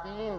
3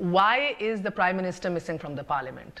Why is the Prime Minister missing from the Parliament?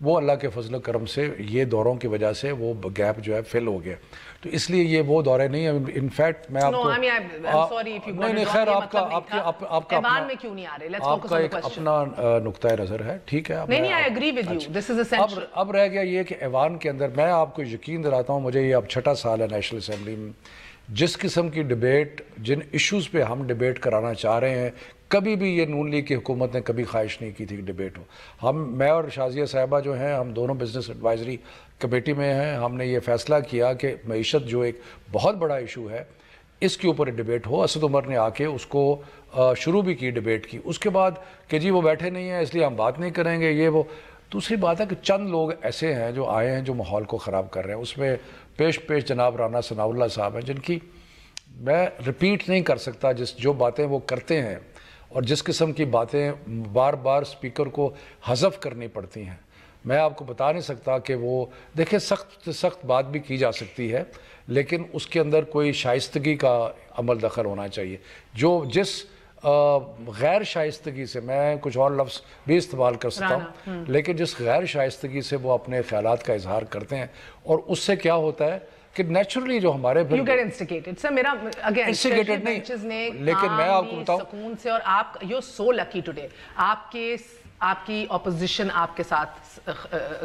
وہ اللہ کے فضل و کرم سے یہ دوروں کی وجہ سے وہ گیپ جو ہے فل ہو گیا. تو اس لیے یہ وہ دورے نہیں ہیں. انفیکٹ میں آپ کو نہیں خیر آپ کا ایک اپنا نقطۂ نظر ہے, ٹھیک ہے. اب رہ گیا یہ کہ ایوان کے اندر میں آپ کو یقین دلاتا ہوں, مجھے یہ اب 6واں سال ہے نیشنل اسمبلی میں, جس قسم کی ڈیبیٹ, جن ایشوز پہ ہم ڈیبیٹ کرانا چاہ رہے ہیں, کبھی بھی یہ نون لیگ کی حکومت نے کبھی خواہش نہیں کی تھی کہ ڈیبیٹ ہو. میں اور شازیہ صاحبہ جو ہیں, ہم دونوں بزنس ایڈوائزری کمیٹی میں ہیں. ہم نے یہ فیصلہ کیا کہ معیشت جو ایک بہت بڑا ایشو ہے, اس کے اوپر ڈیبیٹ ہو. اسد عمر نے آ کے اس کو شروع بھی کی ڈیبیٹ کی. اس کے بعد کہ جی وہ بیٹھے نہیں ہیں اس لیے ہم بات نہیں کریں گے, یہ وہ. دوسری بات ہے کہ چند لوگ ایسے ہیں جو آئے ہیں جو ماحول کو خراب کر رہے ہیں. اس میں پیش جناب رانا ثناء اللہ صاحب ہیں, جن کی میں ریپیٹ نہیں کر سکتا جو باتیں وہ کرتے ہیں اور جس قسم کی باتیں بار بار سپیکر کو حذف کرنی پڑتی ہیں. میں آپ کو بتا نہیں سکتا کہ وہ دیکھیں سخت بات بھی کی جا سکتی ہے, لیکن اس کے اندر کوئی شائستگی کا عمل دخل ہونا چاہیے. جس غیر شائستگی سے, میں کچھ اور لفظ بھی استعمال کر سکتا ہوں, لیکن جس غیر شائستگی سے وہ اپنے خیالات کا اظہار کرتے ہیں, اور اس سے کیا ہوتا ہے کہ نیچرلی جو ہمارے انسٹیگیٹڈ نہیں, لیکن میں آپ کو بتاؤں سکون سے, اور آپ یو سو لکی ٹوڈے, آپ کی اپوزیشن آپ کے ساتھ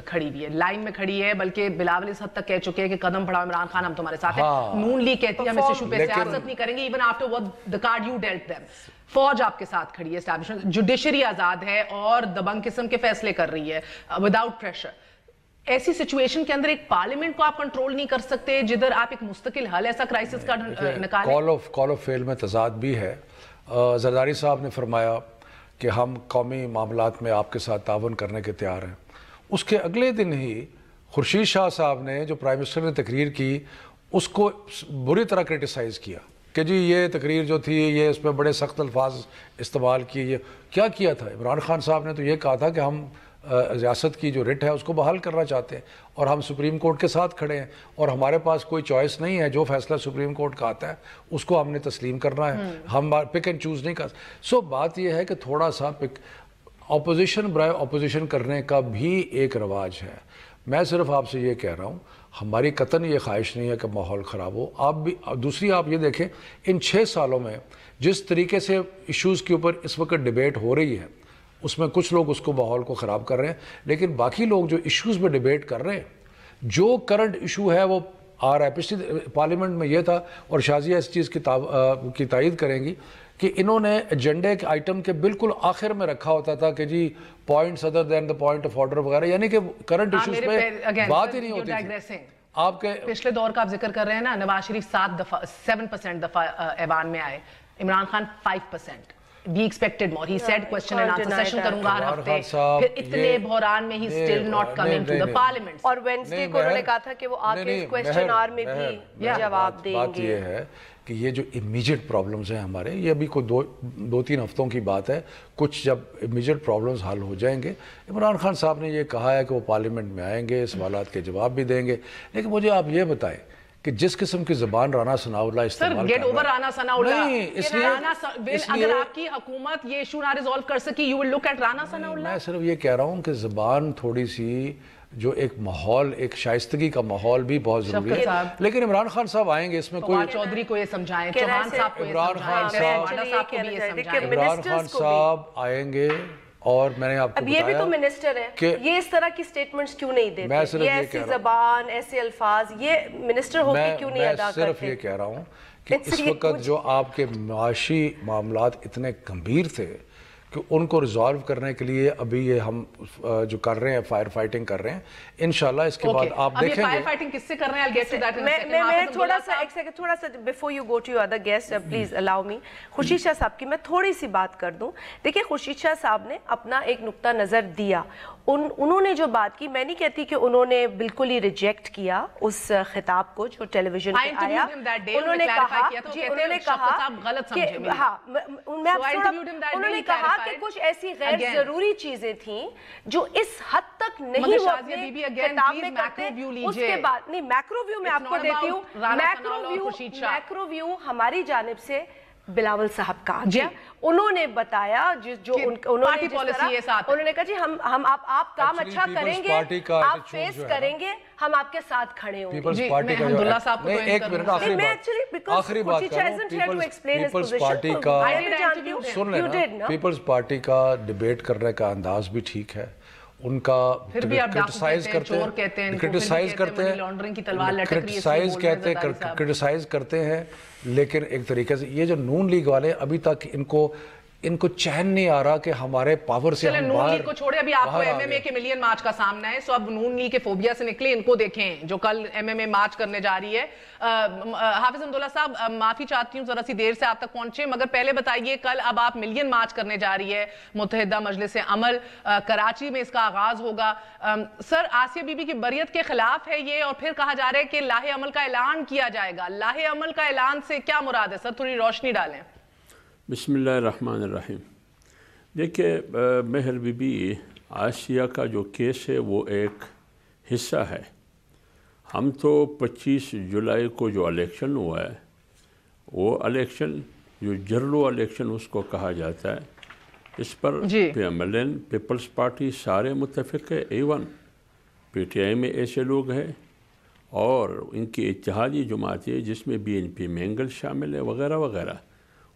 کھڑی بھی ہے, لائن میں کھڑی ہے, بلکہ بلاول اس حد تک کہہ چکے ہیں کہ قدم بڑھاؤ عمران خان ہم تمہارے ساتھ ہیں. نون لیگ کہتی ہے ہم اس ایشو پہ سیاست نہیں کریں گے, even after what the card you dealt them. فوج آپ کے ساتھ کھڑی ہے, اسٹیبلشمنٹ, جوڈیشری آزاد ہے اور دبنگ قسم کے فیصلے کر رہی ہے وداؤٹ پریشر. ایسی سچویشن کے اندر ایک پارلیمنٹ کو آپ کنٹرول نہیں کر سکتے جدھر آپ ایک مستقل حل ایسا کرائسس کا نکالیں. کال آف فیل میں تضاد بھی ہے. زرداری صاحب نے فرمایا کہ ہم قومی معاملات میں آپ کے ساتھ تعاون کرنے کے تیار ہیں. اس کے اگلے دن ہی خورشید شاہ صاحب نے, جو پرائم منسٹر نے تقریر کی, اس کو بری طرح کرٹیسائز کیا کہ جی یہ تقریر جو تھی یہ اس میں بڑے سخت الفاظ استعمال کیے. یہ کیا کیا تھا؟ عمران خان صاحب نے تو یہ کہا تھا کہ ہم ریاست کی جو رٹ ہے اس کو بحال کرنا چاہتے ہیں, اور ہم سپریم کورٹ کے ساتھ کھڑے ہیں, اور ہمارے پاس کوئی چوائس نہیں ہے. جو فیصلہ سپریم کورٹ کا آتا ہے اس کو ہم نے تسلیم کرنا ہے, ہم پک اینڈ چوز نہیں کر. بات یہ ہے کہ تھوڑا سا اپوزیشن برائے اپوزیشن کرنے کا بھی ایک رواج ہے. میں صرف آپ سے یہ کہہ رہا ہوں, ہماری قطعاً یہ خواہش نہیں ہے کہ ماحول خراب ہو. آپ بھی دوسری آپ یہ دیکھیں, ان 6 سالوں میں جس طریقے سے ایشوز کے اوپر اس وقت ڈیبیٹ ہو رہی ہے, اس میں کچھ لوگ اس کو ماحول کو خراب کر رہے ہیں, لیکن باقی لوگ جو ایشوز پہ ڈیبیٹ کر رہے ہیں, جو کرنٹ ایشو ہے وہ آ رہا ہے. پچھلی پارلیمنٹ میں یہ تھا, اور شازیہ اس چیز کی تائید کریں گی, کہ انہوں نے ایجنڈے کے آئٹم کے بالکل آخر میں رکھا ہوتا تھا کہ جی points other than the point of order وغیرہ, یعنی کہ کرنٹ ایشوز پہ بات ہی نہیں ہوتی تھی. آپ کے پچھلے دور کا آپ ذکر کر رہے ہیں نا, نواز شریف 7% دفعہ ایوان میں آئے, Imran Khan 5%. We expected more. He said question and answer session کروں گا ہر ہفتے, پھر اتنے بحران میں he still not coming to the parliament. اور وینسڈے کو انہوں نے کہا تھا کہ وہ آگے question آر میں بھی جواب دیں گے. بات یہ ہے کہ یہ جو امیجیٹ پرابلمز ہیں ہمارے, یہ ابھی کوئی 2-3 ہفتوں کی بات ہے. کچھ جب امیجیٹ پرابلمز حل ہو جائیں گے, عمران خان صاحب نے یہ کہا ہے کہ وہ پارلیمنٹ میں آئیں گے, سوالات کے جواب بھی دیں گے. لیکن مجھے آپ یہ بتائیں کہ جس قسم کی زبان رانا ثناء اللہ استعمال گیٹ اوور رانا ثناء اللہ. نہیں, اس لیے اگر آپ کی حکومت یہ ایشو نہ ریزالو کر سکی, you will look at Rana Sanaullah. میں صرف یہ کہہ رہا ہوں کہ زبان تھوڑی سی, جو ایک ماحول, ایک شائستگی کا ماحول بھی بہت ضروری ہے. لیکن عمران خان صاحب آئیں گے, اس میں کوئی چودھری کو یہ سمجھائیں, چوہان صاحب کو یہ سمجھائیں, عمران خان صاحب آئیں گے. اور میں نے آپ کو بتایا, یہ بھی تو منسٹر ہے, یہ اس طرح کی سٹیٹمنٹس کیوں نہیں دیتے, یہ ایسی زبان, ایسے الفاظ, یہ منسٹر ہو کے کیوں نہیں ادا کرتے. میں صرف یہ کہہ رہا ہوں کہ اس وقت جو آپ کے معاشی معاملات اتنے گمبھیر تھے کہ ان کو ریزالو کرنے کے لیے ابھی یہ ہم جو کر رہے ہیں, فائر فائٹنگ کر رہے ہیں. انشاءاللہ اس کے بعد آپ دیکھیں گے فائر فائٹنگ کس سے کر رہے ہیں. I'll get to that in a second. میں تھوڑا سا ایک سیکنڈ, تھوڑا سا before you go to your other guest, please allow me. Khurshid Shah صاحب کی میں تھوڑی سی بات کر دوں. دیکھیں خورشید شاہ صاحب نے اپنا ایک نقطہ نظر دیا. انہوں نے جو بات کی, میں نہیں کہتی کہ انہوں نے بالکل ہی ریجیکٹ کیا اس خطاب کو جو ٹیلی ویژن پہ آیا. انہوں نے کہا کہ کچھ ایسی غیر ضروری چیزیں تھیں جو اس حد تک نہیں وہ اپنے خطاب میں کرتے. اس کے بعد نہیں, میکرو ویو میں آپ کو دیتی ہوں. میکرو ویو ہماری جانب سے بلاول صاحب کا گیا. انہوں نے بتایا انہوں نے کہا جی ہم آپ کام اچھا کریں گے, آپ فیس کریں گے, ہم آپ کے ساتھ کھڑے ہوں گے. حمداللہ صاحب کو ایک منٹ آخری بات پیپلز پارٹی کا سن لینا, پیپلز پارٹی کا ڈیبیٹ کرنے کا انداز بھی ٹھیک ہے, ان کا کرٹیسائز کرتے ہیں, لیکن ایک طریقے سے یہ جو نون لیگ والے ابھی تک ان کو چین نہیں آ رہا کہ ہمارے پاور سے ہم نون لیگ کو چھوڑے, ابھی آپ کو ایم ایم اے کے ملین مارچ کا سامنا ہے, سو اب نون لیگ کے فوبیا سے نکلے, ان کو دیکھیں جو کل ایم ایم اے مارچ کرنے جا رہی ہے. حافظ حمداللہ صاحب معافی چاہتی ہوں ذرا سی دیر سے آپ تک پہنچے, مگر پہلے بتائیے کل اب آپ ملین مارچ کرنے جا رہی ہے, متحدہ مجلس عمل کراچی میں اس کا آغاز ہوگا. سر آسیہ بی بی کی بریت کے خلاف ہے یہ, اور پھر کہا جا رہا ہے کہ لاہ عمل کا اعلان کیا جائے گا. لاہ عمل کا اعلان سے کیا مراد ہے سر, تھوڑی روشنی ڈالیں. بسم اللہ الرحمن الرحیم. دیکھیں مہر بی بی آسیہ کا جو کیس ہے وہ ایک حصہ ہے. ہم تو 25 جولائی کو جو الیکشن ہوا ہے وہ الیکشن جو جرلو الیکشن اس کو کہا جاتا ہے, اس پر ملین پیپلز پارٹی سارے متفق ہے. ایون پی ٹی آئی میں ایسے لوگ ہیں اور ان کی اتحادی جماعت ہے جس میں بی این پی مینگل شامل ہے وغیرہ وغیرہ,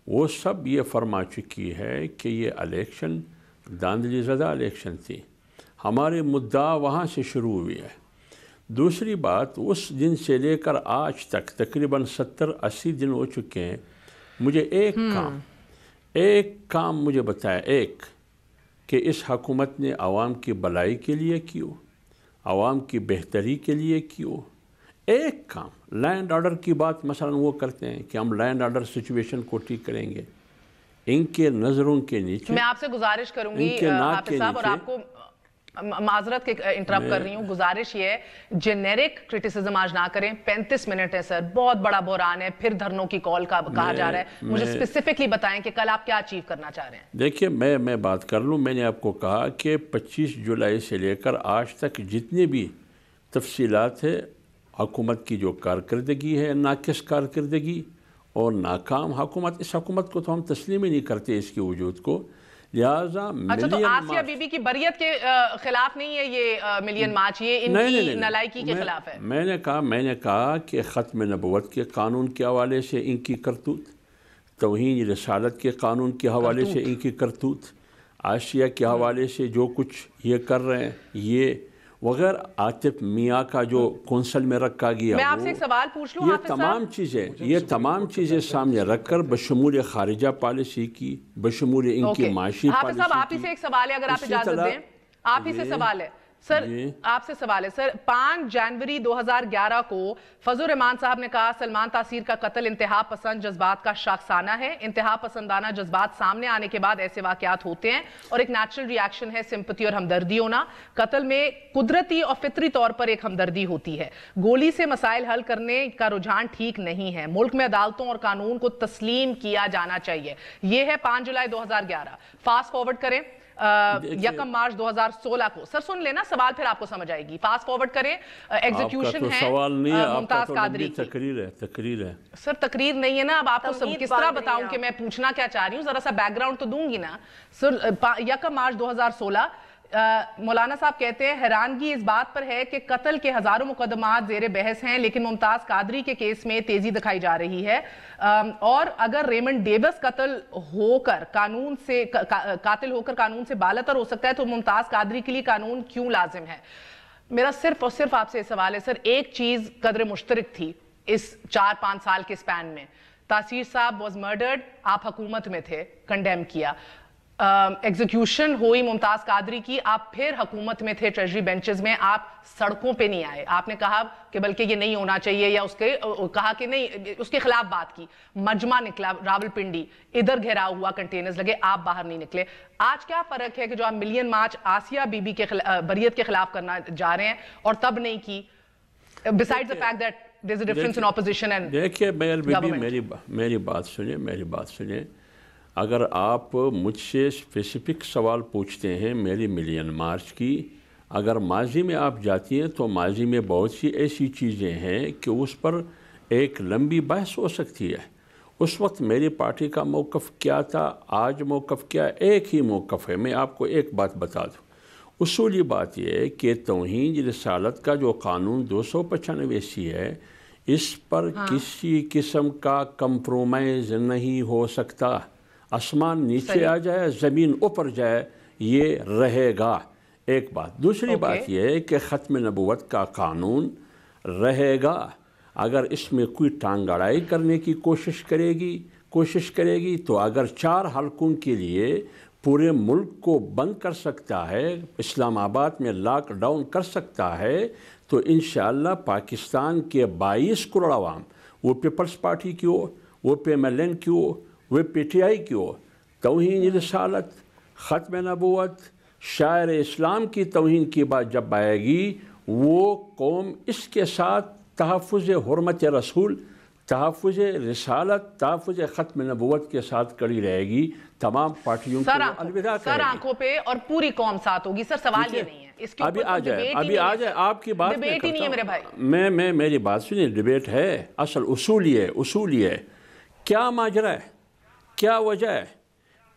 وہ سب یہ فرما چکی ہے کہ یہ الیکشن داندلی زدہ الیکشن تھی. ہمارے مدعا وہاں سے شروع ہوئی ہے. دوسری بات, اس دن سے لے کر آج تک تقریباً 70-80 دن ہو چکے ہیں. مجھے ایک کام مجھے بتایا, ایک کہ اس حکومت نے عوام کی بھلائی کے لیے کیوں, عوام کی بہتری کے لیے کیوں. ایک کام لینڈ آرڈر کی بات مثلا وہ کرتے ہیں کہ ہم لینڈ آرڈر سچویشن کو ٹھیک کریں گے. ان کے نظروں کے نیچے میں آپ سے گزارش کروں گی حافظ صاحب, اور آپ کو معذرت کے انٹرپٹ کر رہی ہوں, گزارش یہ ہے جنیرک کرٹیسزم آج نہ کریں. 35 منٹ ہے سر, بہت بڑا بحران ہے, پھر دھرنوں کی کال کا کہا جا رہا ہے. مجھے اسپیسیفکلی بتائیں کہ کل آپ کیا اچیو کرنا چاہ رہے ہیں. دیکھیے میں بات کر لوں. میں نے آپ کو کہا کہ 25 جولائی سے لے کر آج تک جتنے بھی تفصیلات ہیں, حکومت کی جو کارکردگی ہے, ناقص کارکردگی اور ناکام حکومت, اس حکومت کو تو ہم تسلیم ہی نہیں کرتے اس کے وجود کو. لہٰذا اچھا, تو آسیہ بی بی کی بریت کے خلاف نہیں ہے یہ ملین مارچ, یہ ان کی نالائکی کے خلاف ہے. میں نے کہا کہ ختم نبوت کے قانون کے حوالے سے ان کی کرتوت, توہین رسالت کے قانون کے حوالے سے ان کی کرتوت, آسیہ کے حوالے سے جو کچھ یہ کر رہے ہیں یہ وغیرہ, عاطف میاں کا جو کونسل میں رکھا گیا, میں آپ سے ایک سوال پوچھ لوں, یہ تمام چیزیں سامنے رکھ کر بشمول خارجہ پالیسی کی, بشمول ان کی معاشی پالیسی کی. حافظ صاحب آپ ہی سے ایک سوال ہے, اگر آپ اجازت دیں, آپ ہی سے سوال ہے سر, آپ سے سوال ہے سر. 5 جنوری 2011 کو فضل الرحمان صاحب نے کہا سلمان تاثیر کا قتل انتہا پسند جذبات کا شاخسانہ ہے. انتہا پسندانہ جذبات سامنے آنے کے بعد ایسے واقعات ہوتے ہیں اور ایک نیچرل ریاکشن ہے سمپتی اور ہمدردی ہونا. قتل میں قدرتی اور فطری طور پر ایک ہمدردی ہوتی ہے. گولی سے مسائل حل کرنے کا رجحان ٹھیک نہیں ہے. ملک میں عدالتوں اور قانون کو تسلیم کیا جانا چاہیے. یہ ہے 5 جولائی 2011. فاسٹ فارورڈ کریں 1 مارچ 2016 کو. سر سن لینا سوال, پھر آپ کو سمجھ آئے گی. فاسٹ فارورڈ کریں, ایگزیکیوشن ہے ممتاز قادری کی. تقریر ہے سر, تقریر نہیں ہے نا. اب آپ کو کس طرح بتاؤں کہ میں پوچھنا کیا چاہ رہی ہوں, ذرا سا بیک گراؤنڈ تو دوں گی نا. سر 1 مارچ 2016 مولانا صاحب کہتے ہیں حیرانگی اس بات پر ہے کہ قتل کے ہزاروں مقدمات زیر بحث ہیں, لیکن ممتاز قادری کے کیس میں تیزی دکھائی جا رہی ہے. اور اگر ریمنڈ ڈیوس قاتل ہو کر قانون سے بالاتر ہو سکتا ہے تو ممتاز قادری کے لیے قانون کیوں لازم ہے. میرا صرف اور صرف آپ سے سوال ہے سر, ایک چیز قدر مشترک تھی اس 4-5 سال کے سپین میں. تاثیر صاحب واز مرڈرڈ, آپ حکومت میں تھے, کنڈیم کیا. ایگزیکیوشن ہوئی ممتاز قادری کی, آپ پھر حکومت میں تھے, ٹریجری بینچز میں, آپ سڑکوں پہ نہیں آئے. آپ نے کہا کہ بلکہ یہ نہیں ہونا چاہیے, یا کہا کہ نہیں, اس کے خلاف بات کی. مجمع نکلا راول پنڈی, ادھر گھیراؤ ہوا, کنٹینرز لگے, آپ باہر نہیں نکلے. آج کیا فرق ہے کہ جو آپ ملین مارچ آسیہ بی بی کے بریت کے خلاف کرنا جا رہے ہیں اور تب نہیں کی, besides the fact that there's a difference in opposition and دیکھیے میری بات سنیں. اگر آپ مجھ سے اسپیسیفک سوال پوچھتے ہیں میری ملین مارچ کی, اگر ماضی میں آپ جاتی ہیں تو ماضی میں بہت سی ایسی چیزیں ہیں کہ اس پر ایک لمبی بحث ہو سکتی ہے. اس وقت میری پارٹی کا موقف کیا تھا، آج موقف کیا، ایک ہی موقف ہے۔ میں آپ کو ایک بات بتا دوں، اصولی بات یہ ہے کہ توہین رسالت کا جو قانون 295 ہے، اس پر کسی قسم کا کمپرومائز نہیں ہو سکتا۔ آسمان نیچے آ جائے، زمین اوپر جائے، یہ رہے گا، ایک بات۔ دوسری بات یہ ہے کہ ختم نبوت کا قانون رہے گا۔ اگر اس میں کوئی ٹانگ اڑائی کرنے کی کوشش کرے گی تو اگر 4 حلقوں کے لیے پورے ملک کو بند کر سکتا ہے، اسلام آباد میں لاک ڈاؤن کر سکتا ہے، تو انشاءاللہ پاکستان کے 22 کروڑ عوام، وہ پیپلز پارٹی کی ہو، وہ PMLN کی ہو، وہ PTI کی ہو، توہین رسالت، ختم نبوت، شاعر اسلام کی توہین کی بات جب آئے گی، وہ قوم اس کے ساتھ تحفظ حرمت رسول، تحفظ رسالت، تحفظ ختم نبوت کے ساتھ کڑی رہے گی۔ تمام پارٹیوں کو الوداع کہے گی۔ سر آنکھوں پہ اور پوری قوم ساتھ ہوگی۔ سر سوال یہ نہیں ہے، اس کے ابھی آ جائے آپ کی بات ڈیبیٹ ہی نہیں ہے میرے بھائی۔ میں میری بات سنیں، ڈیبیٹ ہے، اصل اصول یہ ہے، کیا ماجرا ہے، کیا وجہ ہے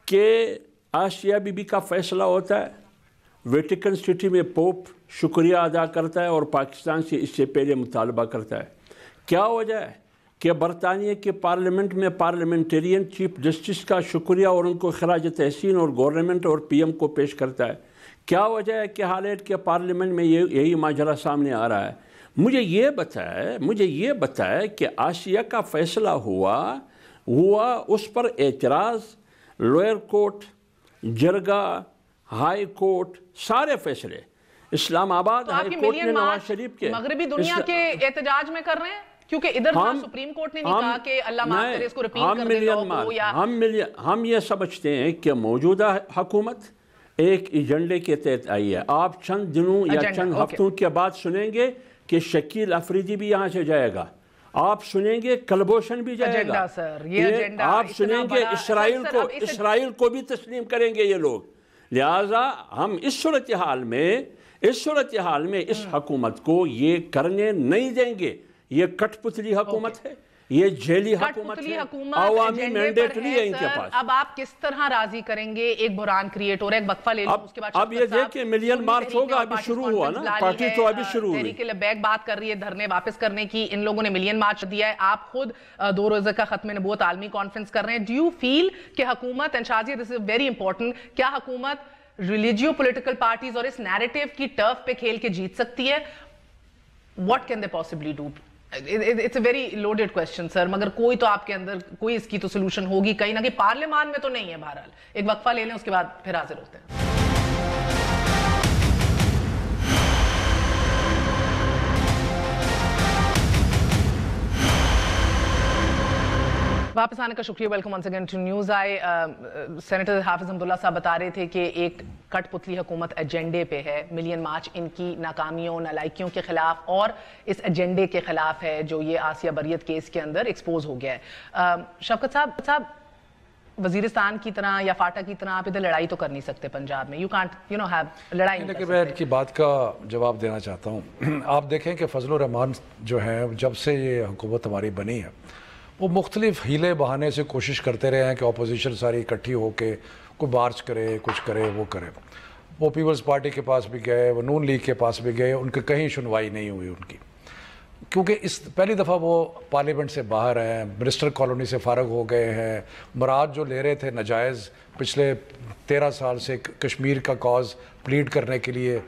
کہ آسیہ بی بی کا فیصلہ ہوتا ہے، ویٹیکن سٹی میں پوپ شکریہ ادا کرتا ہے اور پاکستان سے اس سے پہلے مطالبہ کرتا ہے؟ کیا وجہ ہے کہ برطانیہ کے پارلیمنٹ میں پارلیمنٹرین چیف جسٹس کا شکریہ اور ان کو خراج تحسین اور گورنمنٹ اور PM کو پیش کرتا ہے؟ کیا وجہ ہے کہ حالات کے پارلیمنٹ میں یہی ماجرا سامنے آ رہا ہے؟ مجھے یہ بتائے کہ آسیہ کا فیصلہ ہوا اس پر اعتراض، لوئر کورٹ، جرگہ، ہائی کورٹ، سارے فیصلے اسلام آباد ہائی کورٹ نے نواز شریف کے مغربی دنیا کے احتجاج میں کر رہے ہیں، کیونکہ ادھر سپریم کورٹ نے نہیں کہا کہ اللہ معاف کرے اس کو ریپیل کر دے۔ ہم یہ سمجھتے ہیں کہ موجودہ حکومت ایک ایجنڈے کے تحت آئی ہے۔ آپ چند دنوں یا چند ہفتوں کے بعد سنیں گے کہ شکیل افریدی بھی یہاں سے جائے گا، آپ سنیں گے کلبھوشن بھی جائے گا، آپ سنیں گے اسرائیل کو بھی تسلیم کریں گے یہ لوگ۔ لہٰذا ہم اس صورتحال میں اس حکومت کو یہ کرنے نہیں دیں گے۔ یہ کٹ پتلی حکومت ہے، یہ جیلی حکومت ہے، عوامی مینڈیٹ نہیں ہے ان کے پاس۔ اب آپ کس طرح راضی کریں گے؟ ایک بحران کریٹ ہو رہا ہے، ایک وقفہ لے لیں، اس کے بعد اب یہ دیکھیں ملین مارچ ہوگا، ابھی شروع ہوا نا، پارٹی تو ابھی شروع ہوئی۔ تحریک لبیک بات کر رہی ہے دھرنے واپس کرنے کی، ان لوگوں نے ملین مارچ دیا ہے، آپ خود 2 روزہ کا ختم نبوت عالمی کانفرنس کر رہے ہیں۔ ڈو یو فیل کہ حکومت، and Shazia this is very important, کیا حکومت ریلیجیو پولیٹیکل پارٹیز اور اس نیریٹیو کی ٹرف پہ کھیل کے جیت سکتی ہے؟ What can they possibly do? It's a very loaded question sir, مگر کوئی تو آپ کے اندر کوئی اس کی تو سلوشن ہوگی کہیں نہ کہیں، پارلیمان میں تو نہیں ہے۔ بہرحال ایک وقفہ لے لیں، اس کے بعد پھر حاضر ہوتے ہیں۔ واپس آنے کا شکریہ، welcome once again to news آئی۔ سینیٹر حافظ حمداللہ صاحب بتا رہے تھے کہ ایک کٹ پتلی حکومت ایجنڈے پہ ہے، ملین مارچ ان کی ناکامیوں، نالائکیوں کے خلاف اور اس ایجنڈے کے خلاف ہے جو یہ آسیہ بریت کیس کے اندر ایکسپوز ہو گیا ہے۔ شفقت صاحب، وزیرستان کی طرح یا فاٹا کی طرح آپ ادھر لڑائی تو کر نہیں سکتے پنجاب میں، یو کانٹ ہیو لڑائی نہیں کر سکتے۔ میں ان کی بات کا جواب دینا چاہتا ہوں۔ آپ دیکھیں کہ فضل الرحمان جو ہیں، جب سے یہ حکومت ہماری بنی ہے، وہ مختلف ہیلے بہانے سے کوشش کرتے رہے ہیں کہ اپوزیشن ساری اکٹھی ہو کے کوئی مارچ کرے، کچھ کرے، وہ کرے۔ وہ پیپلز پارٹی کے پاس بھی گئے، وہ نون لیگ کے پاس بھی گئے، ان کے کہیں سنوائی نہیں ہوئی ان کی، کیونکہ پہلی دفعہ وہ پارلیمنٹ سے باہر ہیں، منسٹر کالونی سے فارغ ہو گئے ہیں، مراد جو لے رہے تھے ناجائز پچھلے 13 سال سے کشمیر کا کاز پلیڈ کرنے کے لیے،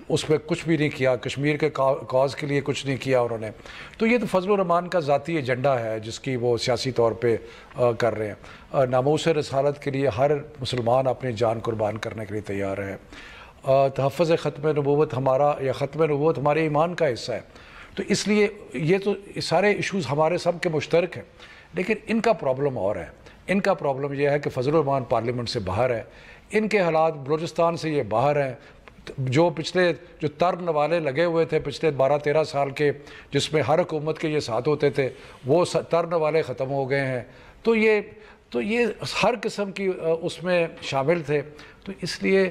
اس میں کچھ بھی نہیں کیا، کشمیر کے کاز کے لیے کچھ نہیں کیا انہوں نے۔ تو یہ تو فضل الرحمان کا ذاتی ایجنڈا ہے جس کی وہ سیاسی طور پہ کر رہے ہیں۔ ناموس رسالت کے لیے ہر مسلمان اپنی جان قربان کرنے کے لیے تیار ہے۔ تحفظ ختم نبوت ہمارا، یا ختم نبوت ہمارے ایمان کا حصہ ہے، تو اس لیے یہ تو سارے ایشوز ہمارے سب کے مشترک ہیں، لیکن ان کا پرابلم اور ہے۔ ان کا پرابلم یہ ہے کہ فضل الرحمان پارلیمنٹ سے باہر ہے، ان کے حالات بلوچستان سے یہ باہر ہیں، جو پچھلے جو ترن والے لگے ہوئے تھے پچھلے 12-13 سال کے، جس میں ہر حکومت کے یہ ساتھ ہوتے تھے، وہ ترن والے ختم ہو گئے ہیں۔ تو یہ ہر قسم کی اس میں شامل تھے، تو اس لیے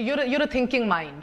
you're a thinking mind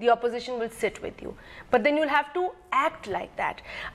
the opposition will sit with you, but then you'll have to act like that।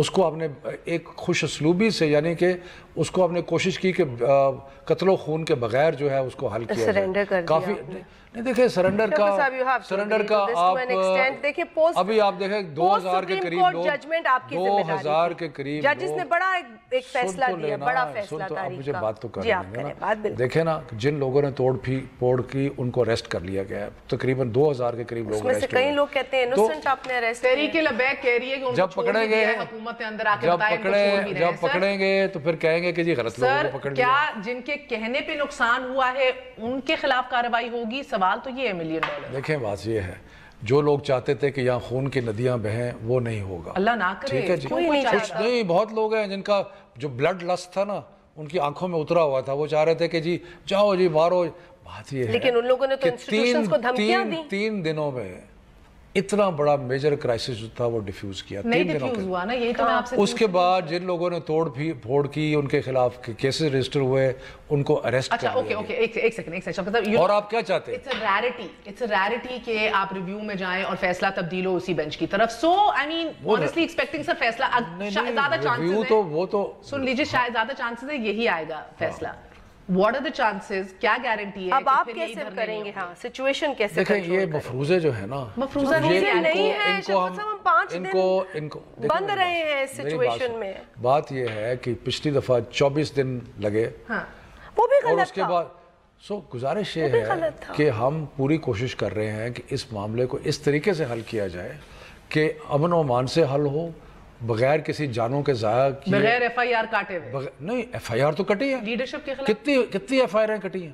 اس کو آپ نے ایک خوش اسلوبی سے یعنی کہ اس کو آپ نے کوشش کی کہ قتل و خون کے بغیر جو ہے اس کو حل کیا جائے. کافی نہیں دیکھیں سرنڈر کا آپ ابھی آپ دیکھیں 2000 کے قریب لوگ 2000 کے قریب ججز نے بڑا ایک فیصلہ دیا, بڑا فیصلہ آپ مجھے بات تو کریں گے نا. دیکھیں نا جن لوگوں نے توڑ پھوڑ کی ان کو اریسٹ کر لیا گیا ہے, تقریباً 2000 کے قریب لوگ اریسٹ ہوئے. کئی لوگ کہتے ہیں انوسنٹ آپ نے اریسٹ. تحریک لبیک کہہ رہی ہے کہ ان کو پکڑیں گے حکومت اندر آ کے بتائیں جب پکڑیں گے تو پھر کہیں گے کہ جی غلط لوگوں کو پکڑ لیا. کیا جن کے کہنے پہ نقصان ہوا ہے ان کے خلاف کارروائی ہوگی؟ سوال تو یہ ہے $1 ملین. دیکھیں بات یہ ہے جو لوگ چاہتے تھے کہ یہاں خون کی ندیاں بہیں وہ نہیں ہوگا. اللہ نہ کرے. ٹھیک ہے جی, کچھ نہیں, بہت لوگ ہیں جن کا جو بلڈ لسٹ تھا نا ان کی آنکھوں میں اترا ہوا تھا, وہ چاہ رہے تھے کہ جی جاؤ جی مارو. بات یہ ہے لیکن ان لوگوں نے تو انسٹیٹیوشنز کو دھمکیاں دی. 3 دنوں میں اتنا بڑا میجر کرائسس جو تھا وہ ڈیفیوز کیا 3 دنوں کے. اس کے بعد جن لوگوں نے توڑ پھوڑ کی ان کے خلاف کیسز رجسٹر ہوئے, ان کو اریسٹ کر لیا. ایک سیکنڈ. اور آپ کیا چاہتے ہیں؟ اٹس اے ریئرٹی کہ آپ ریویو میں جائیں اور فیصلہ تبدیل ہو اسی بینچ کی طرف. سو آئی مین آنیسٹلی ایکسپیکٹنگ سر فیصلہ زیادہ چانسز ہیں, وہ تو سن لیجیے شاید زیادہ چانسز ہے یہی آئے گا فیصلہ. What are the chances? کیا گارنٹی ہے؟ اب آپ کیسے کریں گے؟ ہاں سچویشن کیسے کنٹرول دیکھیں یہ مفروضے جو ہے نا, مفروضہ نہیں ہے, ہم 5 دن بند رہے ہیں اس سچویشن میں. بات یہ ہے کہ پچھلی دفعہ 24 دن لگے, وہ بھی غلط تھا. اور اس کے بعد گزارش یہ ہے کہ ہم پوری کوشش کر رہے ہیں کہ اس معاملے کو اس طریقے سے حل کیا جائے کہ امن و امان سے حل ہو, بغیر کسی جانوں کے ضائع کیے, بغیر ایف آئی آر کاٹے ہوئے. نہیں ایف آئی آر تو کٹی ہے لیڈرشپ کے خلاف. کتنی ایف آئی آر کٹی ہیں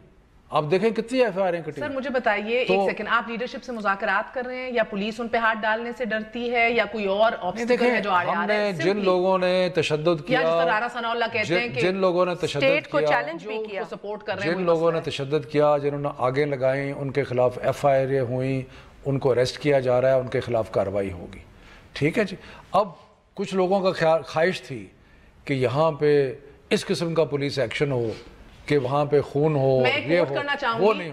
آپ دیکھیں, کتنی ایف آئی آر کٹی ہیں. سر مجھے بتائیے ایک سیکنڈ, آپ لیڈرشپ سے مذاکرات کر رہے ہیں یا پولیس ان پہ ہاتھ ڈالنے سے ڈرتی ہے یا کوئی اور آبسٹیکل ہے جو آڑے آ رہے ہیں؟ جن لوگوں نے تشدد کیا, یا جس طرح رانا ثناء اللہ کہتے ہیں کہ جن لوگوں نے تشدد کو چیلنج بھی کیا, سپورٹ کر رہے ہیں, جن لوگوں نے تشدد کیا, جنہوں نے آگے لگائیں, ان کے خلاف ایف آئی آر ہوئیں, ان کو اریسٹ کیا جا رہا ہے, ان کے خلاف کارروائی ہوگی. ٹھیک ہے جی. اب کچھ لوگوں کا خواہش تھی کہ یہاں پہ اس قسم کا پولیس ایکشن ہو کہ وہاں پہ خون ہو, یہ ہو, کرنا چاہوں گی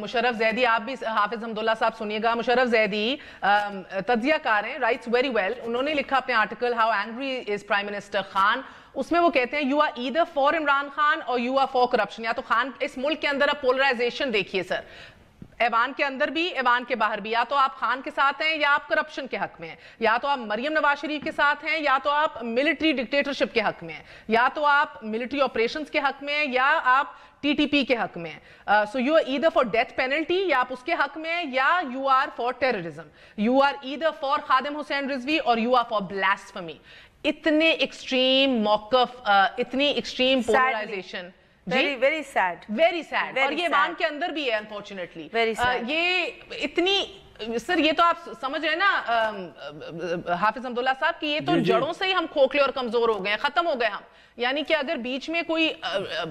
مشرف زیدی, آپ بھی حافظ حمداللہ صاحب سنیے گا. مشرف زیدی تجزیہ کار ہیں, رائٹس ویری ویل. انہوں نے لکھا اپنے article how angry is prime minister Khan. اس میں وہ کہتے ہیں you are either for Imran Khan اور یو آر فار کرپشن. یا تو خان اس ملک کے اندر اب پولرائزیشن دیکھیے سر, ایوان کے اندر بھی ایوان کے باہر بھی, یا تو آپ خان کے ساتھ ہیں یا آپ کرپشن کے حق میں ہیں, یا تو آپ مریم نواز شریف کے ساتھ ہیں یا تو آپ ملٹری ڈکٹیٹرشپ کے حق میں ہیں, یا تو آپ ملٹری آپریشنز کے حق میں ہیں یا آپ ٹی ٹی پی کے حق میں ہیں. So you are either for death penalty یا آپ اس کے حق میں ہیں, یا you are for terrorism. You are either for Khadim Hussain Rizvi اور یو آر فار بلاسفمی. اتنے ایکسٹریم موقف, اتنی ایکسٹریم پولرائزیشن, very sad. اور یہ ایوان کے اندر بھی ہے انفارچونیٹلی. یہ اتنی, سر یہ تو آپ سمجھ رہے ہیں نا حافظ حمداللہ صاحب کہ یہ تو جڑوں سے ہی ہم کھوکھلے اور کمزور ہو گئے, ختم ہو گئے ہم. یعنی کہ اگر بیچ میں کوئی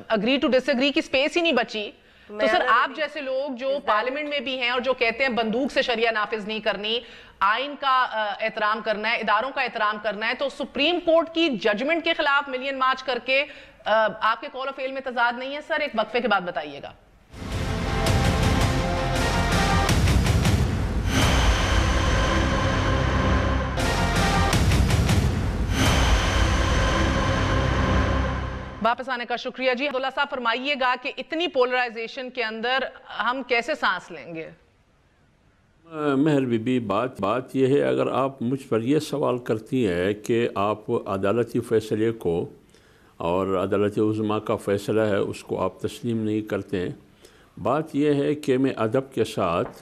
اگری ٹو ڈس اگری کی سپیس ہی نہیں بچی تو سر آپ جیسے لوگ جو پارلیمنٹ میں بھی ہیں اور جو کہتے ہیں بندوق سے شریعہ نافذ نہیں کرنی, آئین کا احترام کرنا ہے, اداروں کا احترام کرنا ہے, تو سپریم کورٹ کی ججمنٹ کے خلاف ملین مارچ کر کے آپ کے کال آف فیل میں تضاد نہیں ہے؟ سر ایک وقفے کے بعد بتائیے گا. واپس آنے کا شکریہ جی. عبداللہ صاحب فرمائیے گا کہ اتنی پولرائزیشن کے اندر ہم کیسے سانس لیں گے؟ مہر بی بی بات یہ ہے, اگر آپ مجھ پر یہ سوال کرتی ہیں کہ آپ عدالتی فیصلے کو اور عدالت عظمیٰ کا فیصلہ ہے اس کو آپ تسلیم نہیں کرتے ہیں, بات یہ ہے کہ میں ادب کے ساتھ,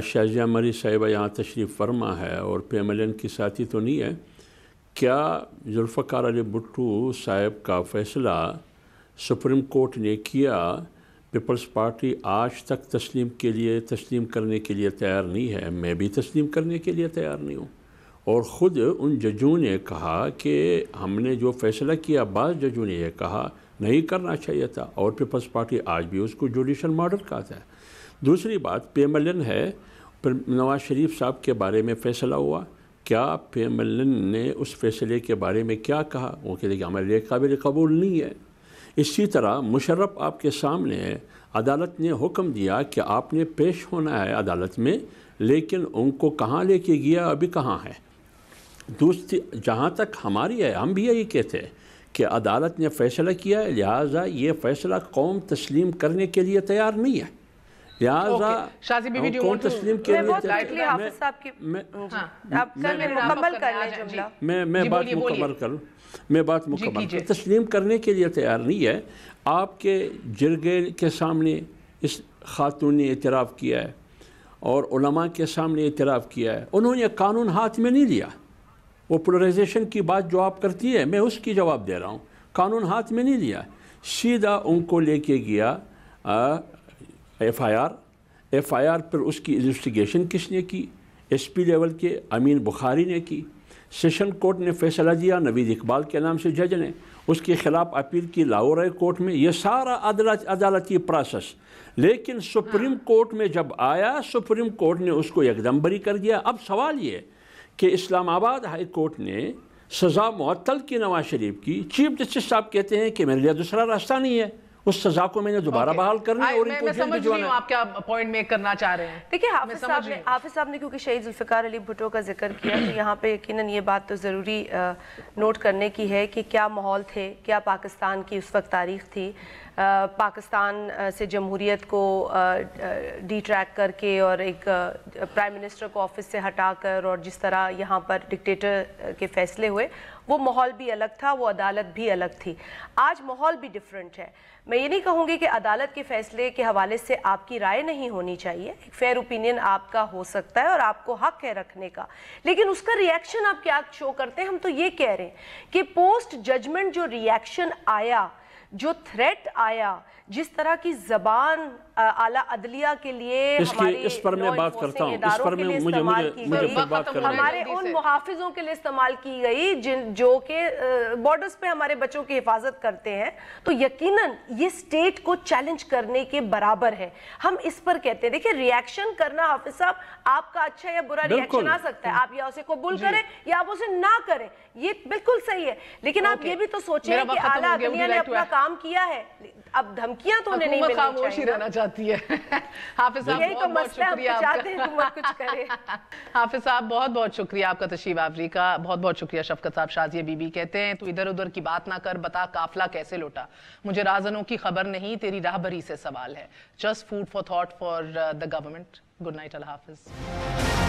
شازیہ مری صاحبہ یہاں تشریف فرما ہے اور پی ایم ایل این کی ساتھی تو نہیں ہے, کیا ذوالفقار علی بھٹو صاحب کا فیصلہ سپریم کورٹ نے کیا, پیپلز پارٹی آج تک تسلیم کرنے کے لیے تیار نہیں ہے. میں بھی تسلیم کرنے کے لیے تیار نہیں ہوں. اور خود ان ججوں نے کہا کہ ہم نے جو فیصلہ کیا, بعض ججوں نے یہ کہا نہیں کرنا چاہیے تھا, اور پیپلز پارٹی آج بھی اس کو جوڈیشل مارڈر کہتا ہے. دوسری بات, پی ایم ایل این ہے, نواز شریف صاحب کے بارے میں فیصلہ ہوا, کیا پی ایم ایل این نے اس فیصلے کے بارے میں کیا کہا؟ وہ کہتے کہ ہمارے لیے قابل قبول نہیں ہے. اسی طرح مشرف آپ کے سامنے ہے, عدالت نے حکم دیا کہ آپ نے پیش ہونا ہے عدالت میں, لیکن ان کو کہاں لے کے گیا ابھی کہاں ہے. دوسری جہاں تک ہماری ہے، ہم بھی یہی کہتے ہیں کہ عدالت نے فیصلہ کیا ہے، لہٰذا یہ فیصلہ قوم تسلیم کرنے کے لیے تیار نہیں ہے، لہٰذا شازی بی بی قوم تسلیم کے لیے میں بات مکمل کروں، تسلیم کرنے کے لیے تیار نہیں ہے۔ آپ کے جرگے کے سامنے اس خاتون نے اعتراف کیا ہے اور علماء کے سامنے اعتراف کیا ہے، انہوں نے قانون ہاتھ میں نہیں لیا۔ وہ پولرائزیشن کی بات جو آپ کرتی ہے میں اس کی جواب دے رہا ہوں، قانون ہاتھ میں نہیں لیا، سیدھا ان کو لے کے گیا ایف آئی آر پر اس کی انویسٹیگیشن کس نے کی؟ ایس پی لیول کے امین بخاری نے کی، سیشن کورٹ نے فیصلہ دیا نوید اقبال کے نام سے جج نے، اس کے خلاف اپیل کی لاہور ہائی کورٹ میں، یہ سارا عدالتی پروسیس، لیکن سپریم کورٹ میں جب آیا سپریم کورٹ نے اس کو ایک دم بری کر دیا۔ اب سوال یہ کہ اسلام آباد ہائی کورٹ نے سزا معطل کی نواز شریف کی، چیف جسٹس صاحب کہتے ہیں کہ میرے لیے دوسرا راستہ نہیں ہے، اس سزا کو میں نے دوبارہ بحال کرنا ہے اور ان کو میں سمجھ رہی ہوں آپ کیا پوائنٹ میک کرنا چاہ رہے ہیں۔ دیکھیں حافظ صاحب نے کیونکہ شہید ذوالفقار علی بھٹو کا ذکر کیا تو یہاں پہ یقیناً یہ بات تو ضروری نوٹ کرنے کی ہے کہ کیا ماحول تھے، کیا پاکستان کی اس وقت تاریخ تھی، پاکستان سے جمہوریت کو ڈی ٹریک کر کے اور ایک پرائم منسٹر کو آفس سے ہٹا کر اور جس طرح یہاں پر ڈکٹیٹر کے فیصلے ہوئے، وہ ماحول بھی الگ تھا، وہ عدالت بھی الگ تھی۔ آج ماحول بھی ڈیفرنٹ ہے۔ میں یہ نہیں کہوں گی کہ عدالت کے فیصلے کے حوالے سے آپ کی رائے نہیں ہونی چاہیے، ایک فیئر اوپینین آپ کا ہو سکتا ہے اور آپ کو حق ہے رکھنے کا، لیکن اس کا ریاکشن آپ کیا شو کرتے ہیں؟ ہم تو یہ کہہ رہے ہیں کہ پوسٹ ججمنٹ جو ریاکشن آیا، جو تھریٹ آیا، جس طرح کی زبان اعلیٰ عدلیہ کے لیے اس پر میں بات کرتا ہوں، اس پر میں مجھے بات کرنا ہے، ہمارے ان محافظوں کے لیے استعمال کی گئی جو کہ بارڈرز پہ ہمارے بچوں کی حفاظت کرتے ہیں، تو یقیناً یہ سٹیٹ کو چیلنج کرنے کے برابر ہے۔ ہم اس پر کہتے ہیں، دیکھیں ریاکشن کرنا حافظ صاحب آپ کا اچھا یا برا ریاکشن آ سکتا ہے، آپ یا اسے قبول کریں یا آپ اسے نہ کریں، یہ بالکل صحیح ہے، لیکن آپ یہ بھی تو سوچیں کہ اعلیٰ عدلیہ نے اپنا کام کیا ہے، اب دھمکیاں تو انہیں نہیں ملنی چاہیے۔ خاموشی رہنا چاہتی ہے۔ حافظ صاحب بہت بہت شکریہ حافظ صاحب بہت بہت شکریہ آپ کا تشریف آوری کا، بہت بہت شکریہ۔ شفقت صاحب شازیہ بی بی کہتے ہیں تو ادھر ادھر کی بات نہ کر، بتا قافلہ کیسے لوٹا، مجھے رازنوں کی خبر نہیں، تیری راہبری سے سوال ہے، just food for thought for the government. Good night, اللہ حافظ۔